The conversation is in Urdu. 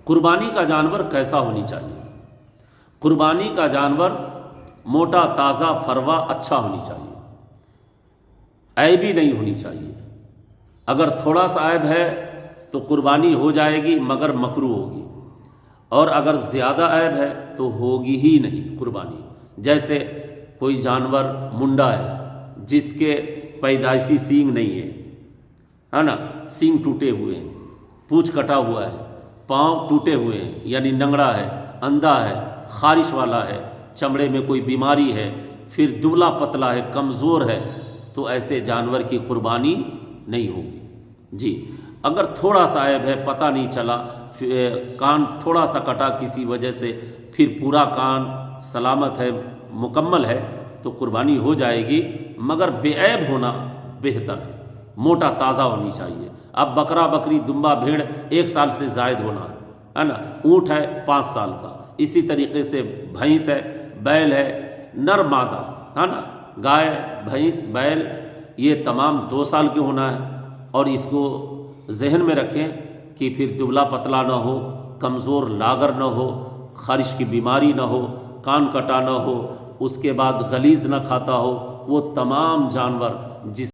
قربانی کا جانور کیسا ہونی چاہیے؟ قربانی کا جانور موٹا، تازہ، فروا، اچھا ہونی چاہیے، عیبی نہیں ہونی چاہیے۔ اگر تھوڑا سا عیب ہے تو قربانی ہو جائے گی مگر مکروہ ہوگی، اور اگر زیادہ عیب ہے تو ہوگی ہی نہیں قربانی۔ جیسے کوئی جانور منڈا ہے جس کے پیدائشی سینگ نہیں ہے نا، سینگ ٹوٹے ہوئے ہیں، پونچھ کٹا ہوا ہے، پاؤں ٹوٹے ہوئے ہیں، یعنی ننگڑا ہے، اندھا ہے، خارش والا ہے، چمڑے میں کوئی بیماری ہے، پھر دبلا پتلا ہے، کمزور ہے، تو ایسے جانور کی قربانی نہیں ہوگی۔ جی، اگر تھوڑا سا عیب ہے، پتہ نہیں چلا، کان تھوڑا سا کٹا کسی وجہ سے، پھر پورا کان سلامت ہے، مکمل ہے، تو قربانی ہو جائے گی، مگر بے عیب ہونا بہتر ہے، موٹا تازہ ہونی چاہیے۔ اب بکرا، بکری، دمبا، بھیڑ 1 سال سے زائد ہونا ہے نا، اونٹ ہے 5 سال کا، اسی طریقے سے بھینس ہے، بیل ہے، نر مادہ ہے نا، گائے، بھینس، بیل، یہ تمام 2 سال کے ہونا ہے۔ اور اس کو ذہن میں رکھیں کہ پھر دبلا پتلا نہ ہو، کمزور لاغر نہ ہو، خارش کی بیماری نہ ہو، کان کٹا نہ ہو، اس کے بعد غلیظ نہ کھاتا ہو، وہ تمام جانور جس